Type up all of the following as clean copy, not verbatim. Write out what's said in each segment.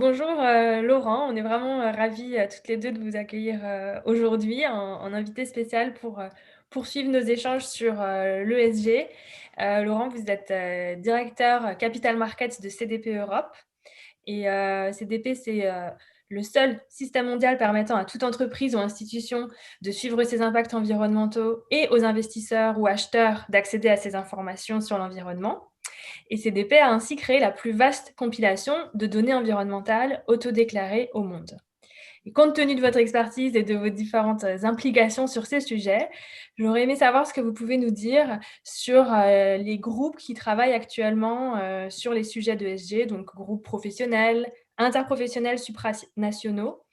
Bonjour Laurent, on est vraiment ravis toutes les deux de vous accueillir aujourd'hui en invité spécial pour poursuivre nos échanges sur l'ESG. Laurent, vous êtes directeur Capital Markets de CDP Europe et CDP, c'est le seul système mondial permettant à toute entreprise ou institution de suivre ses impacts environnementaux et aux investisseurs ou acheteurs d'accéder à ces informations sur l'environnement. Et CDP a ainsi créé la plus vaste compilation de données environnementales autodéclarées au monde. Et compte tenu de votre expertise et de vos différentes implications sur ces sujets, j'aurais aimé savoir ce que vous pouvez nous dire sur les groupes qui travaillent actuellement sur les sujets de SG, donc groupes professionnels, interprofessionnels, supranationaux,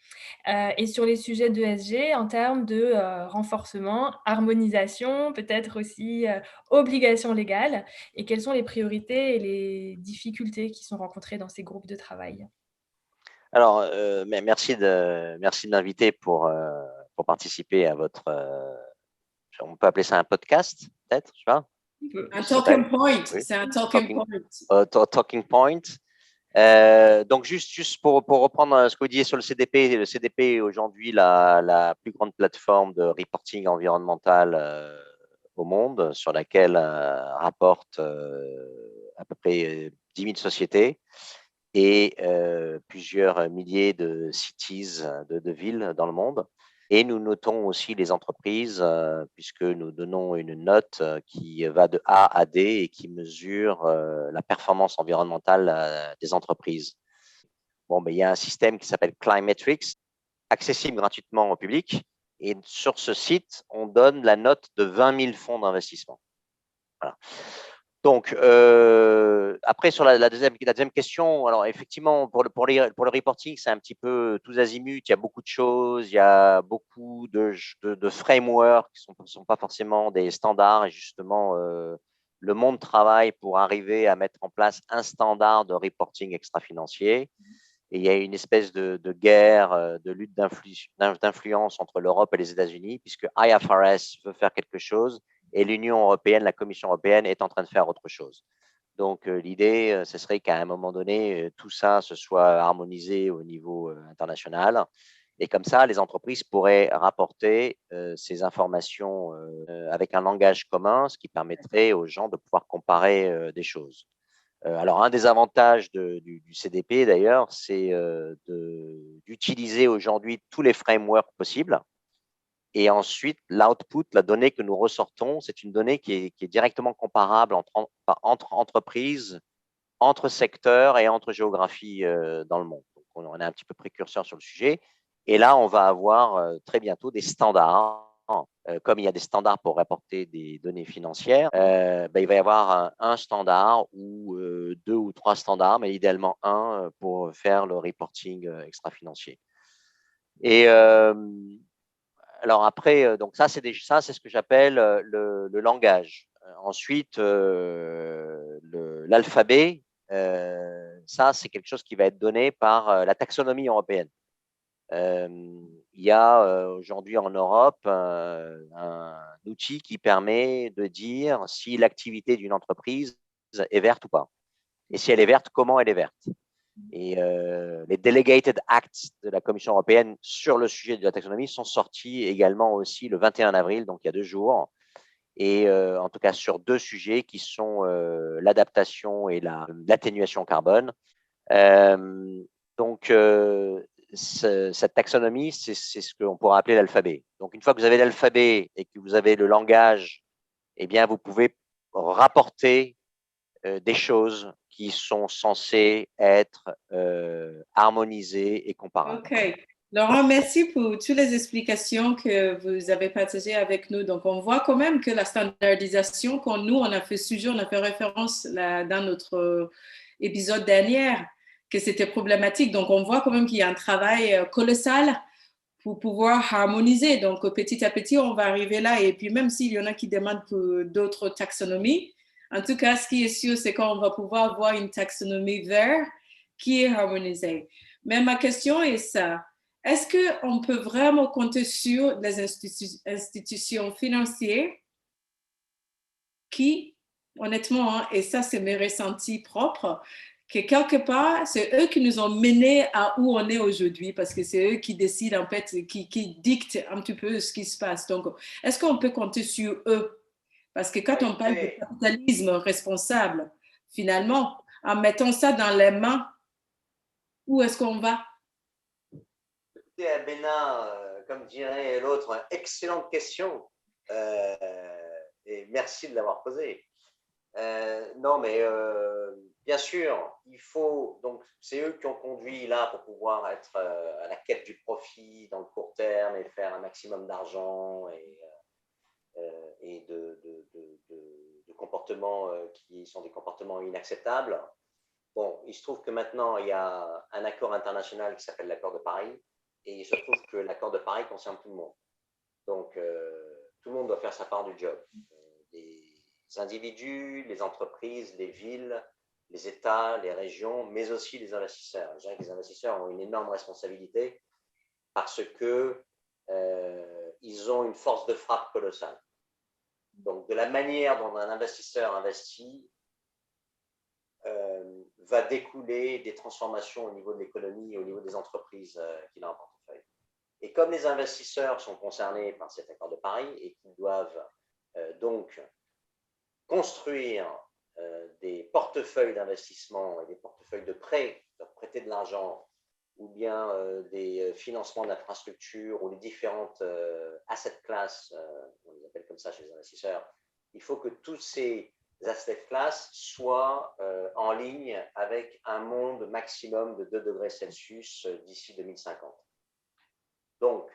et sur les sujets d'ESG en termes de renforcement, harmonisation, peut-être aussi obligations légales, et quelles sont les priorités et les difficultés qui sont rencontrées dans ces groupes de travail. Alors, mais merci de m'inviter pour participer à votre, on peut appeler ça un podcast, peut-être, je sais pas, Un ça talking s'appelle? point, Oui, c'est un talking point. talking point. Donc, juste pour reprendre ce que vous disiez sur le CDP est aujourd'hui la plus grande plateforme de reporting environnemental au monde, sur laquelle rapportent à peu près 10 000 sociétés et plusieurs milliers de cities, de villes dans le monde. Et nous notons aussi les entreprises, puisque nous donnons une note qui va de A à D et qui mesure la performance environnementale des entreprises. Bon, il y a un système qui s'appelle Climetrix, accessible gratuitement au public. Et sur ce site, on donne la note de 20 000 fonds d'investissement. Voilà. Donc, après, sur la deuxième question, alors effectivement, pour le reporting, c'est un petit peu tous azimuts. Il y a beaucoup de choses, il y a beaucoup de frameworks qui ne sont pas forcément des standards. Et justement, le monde travaille pour arriver à mettre en place un standard de reporting extra-financier. Et il y a une espèce de guerre, de lutte d'influence entre l'Europe et les États-Unis, puisque IFRS veut faire quelque chose et l'Union européenne, la Commission européenne, est en train de faire autre chose. Donc, l'idée, ce serait qu'à un moment donné, tout ça se soit harmonisé au niveau international. Et comme ça, les entreprises pourraient rapporter ces informations avec un langage commun, ce qui permettrait aux gens de pouvoir comparer des choses. Alors, un des avantages du CDP, d'ailleurs, c'est d'utiliser aujourd'hui tous les frameworks possibles. Et ensuite, l'output, la donnée que nous ressortons, c'est une donnée qui est directement comparable entre entreprises, entre secteurs et entre géographies dans le monde. Donc, on est un petit peu précurseur sur le sujet. Et là, on va avoir très bientôt des standards. Comme il y a des standards pour rapporter des données financières, il va y avoir un standard ou deux ou trois standards, mais idéalement un pour faire le reporting extra-financier. Et alors après, donc ça, c'est ce que j'appelle le langage. Ensuite, l'alphabet, ça, c'est quelque chose qui va être donné par la taxonomie européenne. Il y a aujourd'hui en Europe un outil qui permet de dire si l'activité d'une entreprise est verte ou pas. Et si elle est verte, comment elle est verte. Et les Delegated Acts de la Commission européenne sur le sujet de la taxonomie sont sortis également aussi le 21 avril, donc il y a 2 jours. Et en tout cas sur 2 sujets qui sont l'adaptation et l'atténuation carbone. Donc, cette taxonomie, c'est ce qu'on pourrait appeler l'alphabet. Donc, une fois que vous avez l'alphabet et que vous avez le langage, eh bien, vous pouvez rapporter des choses qui sont censées être harmonisées et comparables. OK. Laurent, merci pour toutes les explications que vous avez partagées avec nous. Donc, on voit quand même que la standardisation, quand nous, on a fait sujet, on a fait référence dans notre épisode dernier, que c'était problématique. Donc, on voit quand même qu'il y a un travail colossal pour pouvoir harmoniser. Donc, petit à petit, on va arriver là. Et puis, même s'il y en a qui demandent pour d'autres taxonomies, en tout cas, ce qui est sûr, c'est qu'on va pouvoir avoir une taxonomie verte qui est harmonisée. Mais ma question est ça. Est-ce qu'on peut vraiment compter sur les institutions financières qui, honnêtement, et ça c'est mes ressentis propres, que quelque part, c'est eux qui nous ont menés à où on est aujourd'hui, parce que c'est eux qui décident, en fait, qui dictent un petit peu ce qui se passe. Donc, est-ce qu'on peut compter sur eux? Parce que quand on parle de capitalisme responsable, finalement, en mettant ça dans les mains, où est-ce qu'on va? Écoutez, Abena, comme dirait l'autre, excellente question. Et merci de l'avoir posée. Non, mais bien sûr, il faut. Donc, c'est eux qui ont conduit là pour pouvoir être à la quête du profit dans le court terme et faire un maximum d'argent et de comportements qui sont des comportements inacceptables. Bon, il se trouve que maintenant, il y a un accord international qui s'appelle l'accord de Paris. Et il se trouve que l'accord de Paris concerne tout le monde. Donc, tout le monde doit faire sa part du job. Les individus, les entreprises, les villes, les États, les régions, mais aussi les investisseurs. Je dirais que les investisseurs ont une énorme responsabilité parce que ils ont une force de frappe colossale. Donc, de la manière dont un investisseur investit va découler des transformations au niveau de l'économie et au niveau des entreprises qu'il a en portefeuille. Et comme les investisseurs sont concernés par cet accord de Paris et qu'ils doivent donc construire des portefeuilles d'investissement et des portefeuilles de prêts, de prêter de l'argent, ou bien des financements d'infrastructures ou les différentes asset classes, on les appelle comme ça chez les investisseurs, il faut que tous ces asset classes soient en ligne avec un monde maximum de 2 degrés Celsius d'ici 2050. Donc,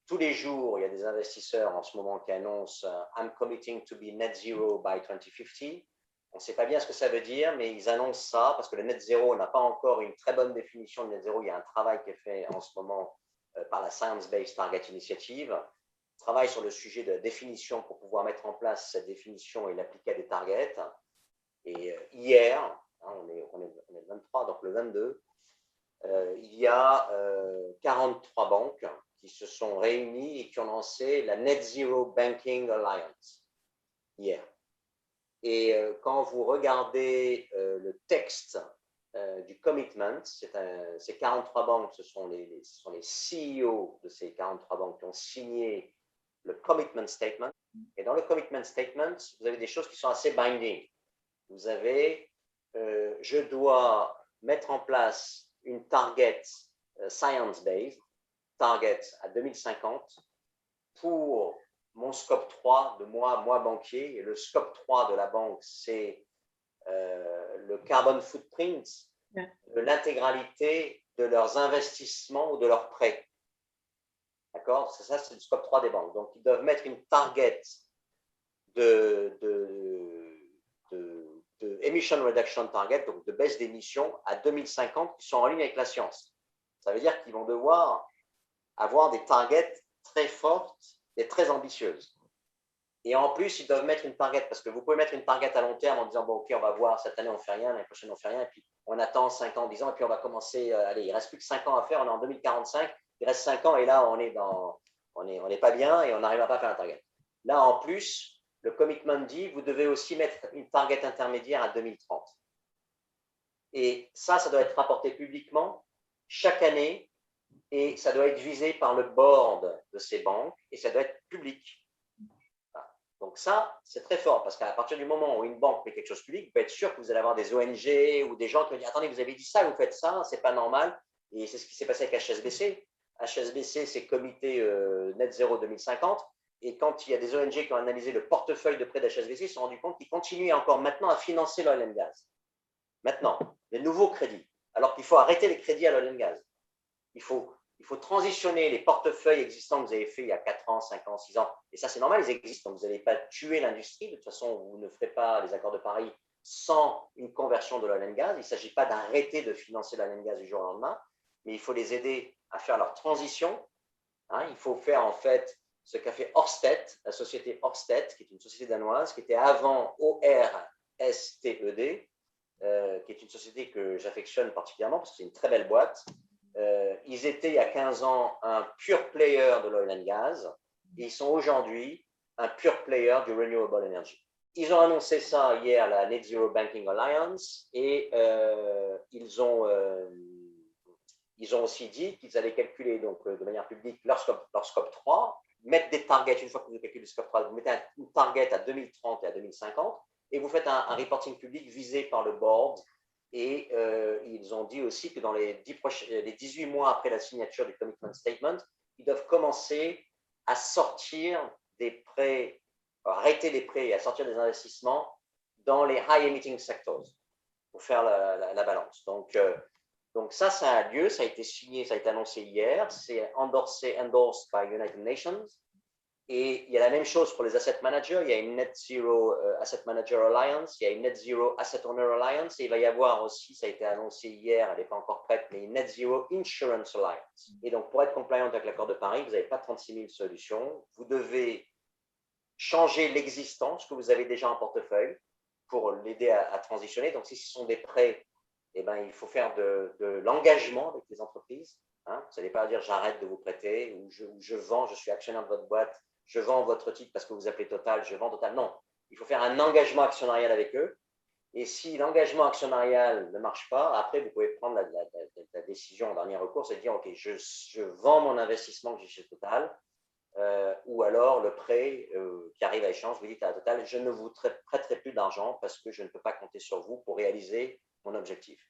tous les jours, il y a des investisseurs en ce moment qui annoncent I'm committing to be net zero by 2050. On ne sait pas bien ce que ça veut dire, mais ils annoncent ça parce que le net zero n'a pas encore une très bonne définition de net zero. Il y a un travail qui est fait en ce moment par la Science Based Target Initiative. On travaille sur le sujet de la définition pour pouvoir mettre en place cette définition et l'appliquer à des targets. Et hier, on est le 23, donc le 22, il y a 43 banques qui se sont réunies et qui ont lancé la Net Zero Banking Alliance hier. Et quand vous regardez le texte du commitment, ces 43 banques, ce sont les CEO de ces 43 banques qui ont signé le commitment statement. Et dans le commitment statement, vous avez des choses qui sont assez binding. Vous avez, je dois mettre en place une target science-based, target à 2050 pour mon scope 3 de moi banquier. Et le scope 3 de la banque, c'est le carbon footprint de l'intégralité de leurs investissements ou de leurs prêts. D'accord? Ça, c'est le scope 3 des banques. Donc, ils doivent mettre une target de emission reduction target, donc de baisse d'émissions à 2050 qui sont en ligne avec la science. Ça veut dire qu'ils vont devoir avoir des targets très fortes et très ambitieuses. Et en plus, ils doivent mettre une target, parce que vous pouvez mettre une target à long terme en disant, bon, OK, on va voir, cette année, on ne fait rien, l'année prochaine, on ne fait rien, et puis on attend 5 ans, 10 ans, et puis on va commencer, allez, il ne reste plus que 5 ans à faire, on est en 2045, il reste 5 ans, et là, on n'est pas bien, et on n'arrivera pas à faire un target. Là, en plus, le commitment dit, vous devez aussi mettre une target intermédiaire à 2030. Et ça doit être rapporté publiquement chaque année, et ça doit être visé par le board de ces banques, et ça doit être public. Donc ça, c'est très fort, parce qu'à partir du moment où une banque fait quelque chose de public, vous pouvez être sûr que vous allez avoir des ONG ou des gens qui vont dire « Attendez, vous avez dit ça, vous faites ça, c'est pas normal ». Et c'est ce qui s'est passé avec HSBC. HSBC, c'est comité Net Zero 2050. Et quand il y a des ONG qui ont analysé le portefeuille de prêt d'HSBC, ils se sont rendus compte qu'ils continuaient encore maintenant à financer l'oil and gas. Maintenant, les nouveaux crédits. Alors qu'il faut arrêter les crédits à l'oil and gas. Il faut transitionner les portefeuilles existants que vous avez fait il y a 4 ans, 5 ans, 6 ans. Et ça, c'est normal, ils existent. Donc, vous n'allez pas tuer l'industrie. De toute façon, vous ne ferez pas les accords de Paris sans une conversion de l'oil and gas. Il ne s'agit pas d'arrêter de financer l'oil and gas du jour au lendemain, mais il faut les aider à faire leur transition. Il faut faire, en fait, ce qu'a fait Ørsted, la société Ørsted, qui est une société danoise, qui était avant ORSTED, qui est une société que j'affectionne particulièrement parce que c'est une très belle boîte. Ils étaient il y a 15 ans un pure player de l'oil and gas et ils sont aujourd'hui un pure player du renewable energy. Ils ont annoncé ça hier à la Net Zero Banking Alliance et ils ont aussi dit qu'ils allaient calculer donc, de manière publique leur scope 3, mettre des targets. Une fois que vous calculez le scope 3, vous mettez une target à 2030 et à 2050 et vous faites un reporting public visé par le board. Et ils ont dit aussi que dans les 18 mois après la signature du commitment statement, ils doivent commencer à sortir des prêts, arrêter les prêts et à sortir des investissements dans les high emitting sectors pour faire la balance. Donc ça a lieu, ça a été signé, ça a été annoncé hier, c'est endorsed by United Nations. Et il y a la même chose pour les asset managers. Il y a une Net Zero Asset Manager Alliance, il y a une Net Zero Asset Owner Alliance, et il va y avoir aussi, ça a été annoncé hier, elle n'est pas encore prête, mais une Net Zero Insurance Alliance. Et donc, pour être compliant avec l'accord de Paris, vous n'avez pas 36 000 solutions. Vous devez changer l'existant, ce que vous avez déjà en portefeuille, pour l'aider à transitionner. Donc, si ce sont des prêts, eh ben, il faut faire de l'engagement avec les entreprises. Hein. Vous n'allez pas dire j'arrête de vous prêter ou je vends, je suis actionnaire de votre boîte, je vends votre titre parce que vous appelez Total, je vends Total. Non, il faut faire un engagement actionnarial avec eux. Et si l'engagement actionnarial ne marche pas, après, vous pouvez prendre la décision en dernier recours, c'est de dire, OK, je vends mon investissement que j'ai chez Total, ou alors le prêt qui arrive à échéance, vous dites à Total, je ne vous prêterai plus d'argent parce que je ne peux pas compter sur vous pour réaliser mon objectif.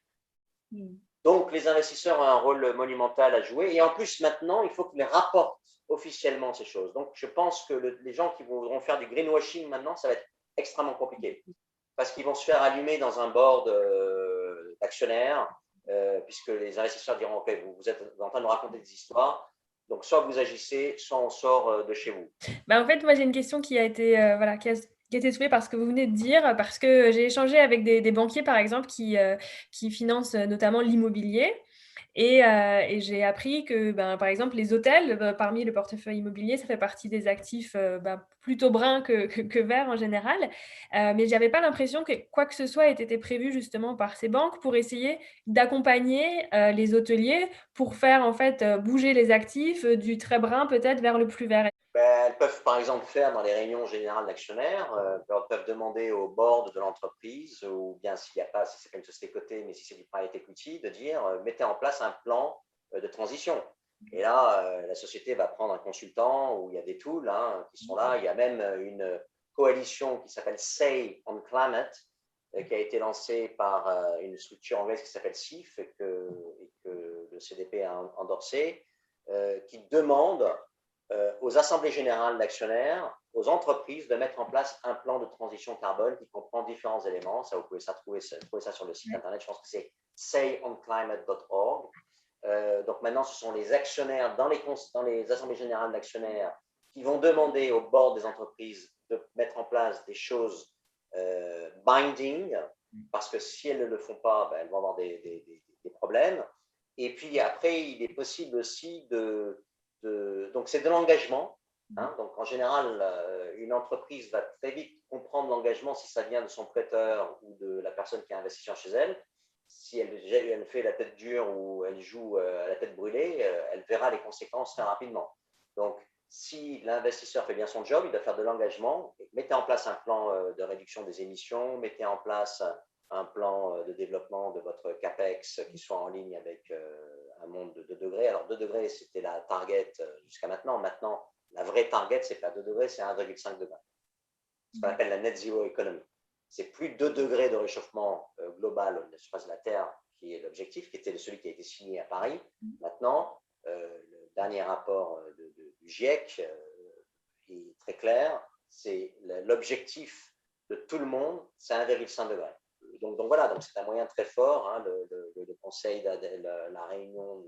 Donc, les investisseurs ont un rôle monumental à jouer. Et en plus, maintenant, il faut qu'ils rapportent officiellement ces choses. Donc, je pense que les gens qui voudront faire du greenwashing maintenant, ça va être extrêmement compliqué. Parce qu'ils vont se faire allumer dans un board d'actionnaires, puisque les investisseurs diront, OK, vous êtes en train de nous raconter des histoires. Donc, soit vous agissez, soit on sort de chez vous. En fait, moi, j'ai une question qui a été, qui a été soulevée par ce que vous venez de dire, parce que j'ai échangé avec des banquiers, par exemple, qui financent notamment l'immobilier. Et j'ai appris que, par exemple, les hôtels, parmi le portefeuille immobilier, ça fait partie des actifs plutôt bruns que verts en général. Mais je n'avais pas l'impression que quoi que ce soit ait été prévu justement par ces banques pour essayer d'accompagner les hôteliers pour faire en fait bouger les actifs du très brun peut-être vers le plus vert. Elles peuvent par exemple faire dans les réunions générales d'actionnaires, peuvent demander au board de l'entreprise, ou bien s'il n'y a pas, si ce n'est pas une société cotée, mais si c'est du private equity, de dire mettez en place un plan de transition. Et là, la société va prendre un consultant où il y a des tools qui sont là. Il y a même une coalition qui s'appelle Say on Climate, qui a été lancée par une structure anglaise qui s'appelle SIF et que le CDP a endorsé, qui demande aux assemblées générales d'actionnaires, aux entreprises de mettre en place un plan de transition carbone qui comprend différents éléments. Ça, vous pouvez trouver ça sur le site internet. Je pense que c'est sayonclimate.org. Donc maintenant, ce sont les actionnaires dans les assemblées générales d'actionnaires qui vont demander au board des entreprises de mettre en place des choses binding, parce que si elles ne le font pas, elles vont avoir des problèmes. Et puis après, il est possible aussi donc c'est de l'engagement. Donc en général, une entreprise va très vite comprendre l'engagement si ça vient de son prêteur ou de la personne qui a investi chez elle. Si elle fait la tête dure ou elle joue à la tête brûlée, elle verra les conséquences très rapidement. Donc si l'investisseur fait bien son job, il doit faire de l'engagement. Mettez en place un plan de réduction des émissions, mettez en place un plan de développement de votre CAPEX qui soit en ligne avec un monde de 2 degrés. Alors 2 degrés, c'était la target jusqu'à maintenant. Maintenant, la vraie target, ce n'est pas 2 degrés, c'est 1,5 degré. Ce qu'on appelle la net zero economy. C'est plus 2 degrés de réchauffement global de la surface de la Terre qui est l'objectif, qui était celui qui a été signé à Paris. Maintenant, le dernier rapport du GIEC est très clair, c'est l'objectif de tout le monde, c'est 1,5 degré. Donc voilà, donc c'est un moyen très fort, le conseil, la réunion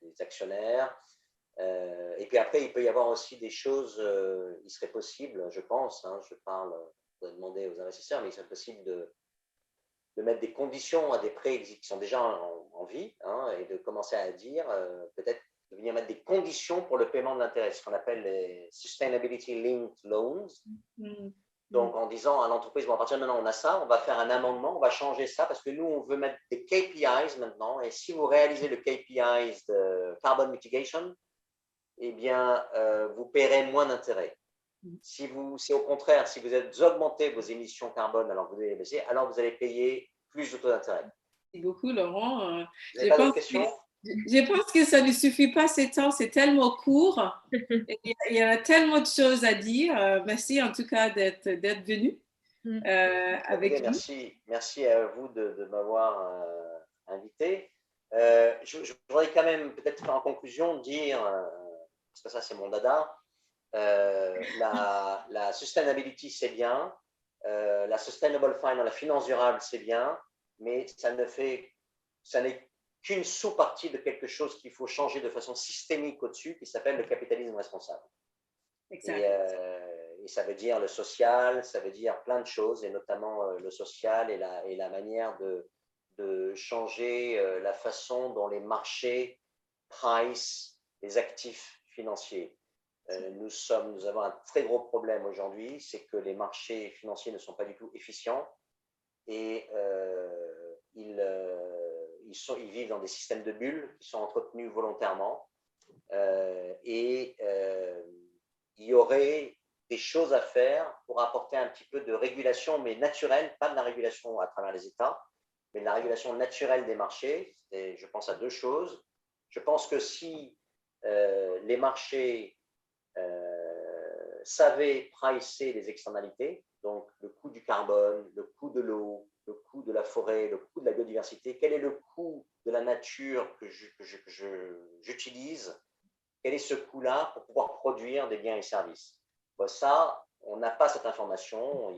des actionnaires. Et puis après, il peut y avoir aussi des choses, il serait possible, je pense, je vais demander aux investisseurs, mais il serait possible de mettre des conditions à des prêts qui sont déjà en vie, et de commencer à dire, peut-être de venir mettre des conditions pour le paiement de l'intérêt, ce qu'on appelle les Sustainability Linked Loans. Donc, en disant à l'entreprise, bon, à partir de maintenant, on a ça, on va faire un amendement, on va changer ça, parce que nous, on veut mettre des KPIs maintenant, et si vous réalisez le KPIs de Carbon Mitigation, eh bien, vous paierez moins d'intérêts. Si au contraire, si vous avez augmenté vos émissions carbone alors que vous allez baisser, alors vous allez payer plus de taux d'intérêt. Merci beaucoup, Laurent. Vous n'avez pas d'autres questions? Je pense que ça ne suffit pas, ces temps, c'est tellement court. Il y a tellement de choses à dire. Merci en tout cas d'être venu avec nous. Merci à vous de m'avoir invité. Je voudrais quand même peut-être en conclusion dire, parce que ça c'est mon dada, la sustainability c'est bien, la sustainable finance, la finance durable c'est bien, mais ça n'est qu'une sous-partie de quelque chose qu'il faut changer de façon systémique au-dessus, qui s'appelle le capitalisme responsable. Et ça veut dire le social, ça veut dire plein de choses, et notamment le social et la manière de changer la façon dont les marchés price les actifs financiers. Nous avons un très gros problème aujourd'hui, c'est que les marchés financiers ne sont pas du tout efficients et ils vivent dans des systèmes de bulles qui sont entretenus volontairement. Il y aurait des choses à faire pour apporter un petit peu de régulation, mais naturelle, pas de la régulation à travers les États, mais de la régulation naturelle des marchés. Et je pense à deux choses. Je pense que si les marchés savaient pricer les externalités, donc le coût du carbone, le coût de l'eau, le coût de la forêt, le coût de la biodiversité, quel est le coût de la nature que j'utilise, quel est ce coût-là pour pouvoir produire des biens et services. Bon, ça, on n'a pas cette information.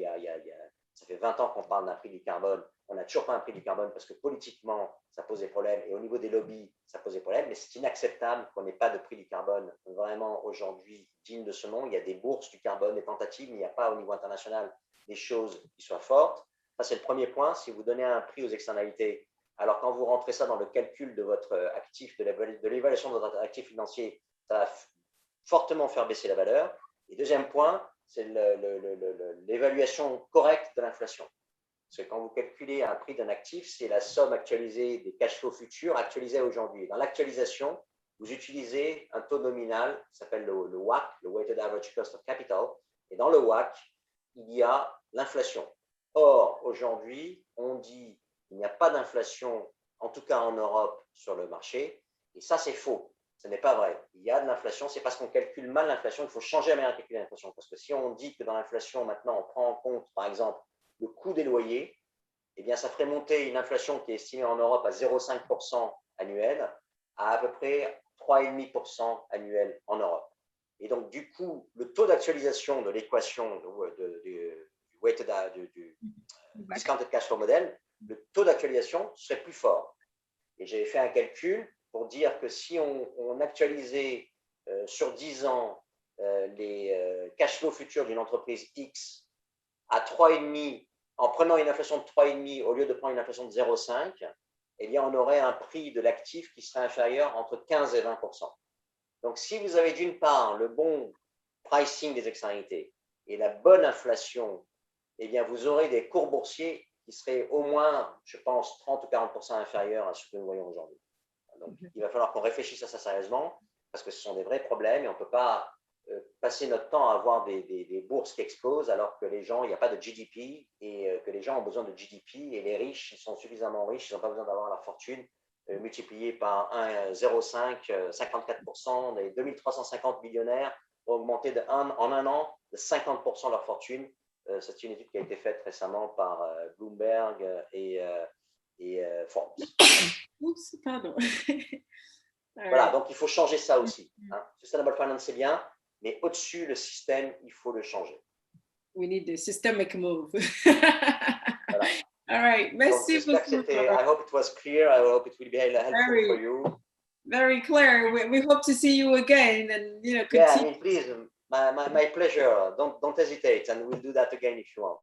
Ça fait 20 ans qu'on parle d'un prix du carbone. On n'a toujours pas un prix du carbone parce que politiquement, ça pose des problèmes et au niveau des lobbies, ça pose des problèmes. Mais c'est inacceptable qu'on n'ait pas de prix du carbone vraiment aujourd'hui digne de ce nom. Il y a des bourses du carbone, des tentatives, mais il n'y a pas au niveau international des choses qui soient fortes. Ça, c'est le premier point. Si vous donnez un prix aux externalités, alors quand vous rentrez ça dans le calcul de votre actif, de l'évaluation de votre actif financier, ça va fortement faire baisser la valeur. Et deuxième point, c'est l'évaluation correcte de l'inflation. Parce que quand vous calculez un prix d'un actif, c'est la somme actualisée des cash flows futurs actualisés aujourd'hui. Dans l'actualisation, vous utilisez un taux nominal qui s'appelle le WACC, le Weighted Average Cost of Capital. Et dans le WACC, il y a l'inflation. Or, aujourd'hui, on dit qu'il n'y a pas d'inflation, en tout cas en Europe, sur le marché. Et ça, c'est faux. Ce n'est pas vrai. Il y a de l'inflation, c'est parce qu'on calcule mal l'inflation. Il faut changer la manière de calculer l'inflation. Parce que si on dit que dans l'inflation, maintenant, on prend en compte, par exemple, le coût des loyers, eh bien, ça ferait monter une inflation qui est estimée en Europe à 0,5% annuel à peu près 3,5% annuel en Europe. Et donc, du coup, le taux d'actualisation de l'équation du discounted cash flow model, le taux d'actualisation serait plus fort. Et j'avais fait un calcul pour dire que si on actualisait sur 10 ans les cash flows futurs d'une entreprise X à 3,5, en prenant une inflation de 3,5 au lieu de prendre une inflation de 0,5, eh bien, on aurait un prix de l'actif qui serait inférieur entre 15 et 20%. Donc, si vous avez d'une part le bon pricing des externalités et la bonne inflation, eh bien, vous aurez des cours boursiers qui seraient au moins, je pense, 30 ou 40% inférieurs à ce que nous voyons aujourd'hui. Donc, il va falloir qu'on réfléchisse à ça sérieusement parce que ce sont des vrais problèmes et on ne peut pas passer notre temps à avoir des bourses qui explosent alors que les gens, il n'y a pas de GDP et que les gens ont besoin de GDP et les riches, ils sont suffisamment riches, ils n'ont pas besoin d'avoir leur fortune multipliée par 1,05, 54%, les 2350 millionnaires ont augmenté en un an de 50% leur fortune. C'est une étude qui a été faite récemment par Bloomberg et Forbes. Oups, pardon. Voilà, donc il faut changer ça aussi. Hein. Sustainable Finance, c'est bien, mais au-dessus, le système, il faut le changer. We need a systemic move. Voilà. All right, merci beaucoup. I hope it was clear. I hope it will be helpful for you. Very clear. We hope to see you again and continue. Yeah, I mean, please, my pleasure. Don't hesitate, and we'll do that again if you want.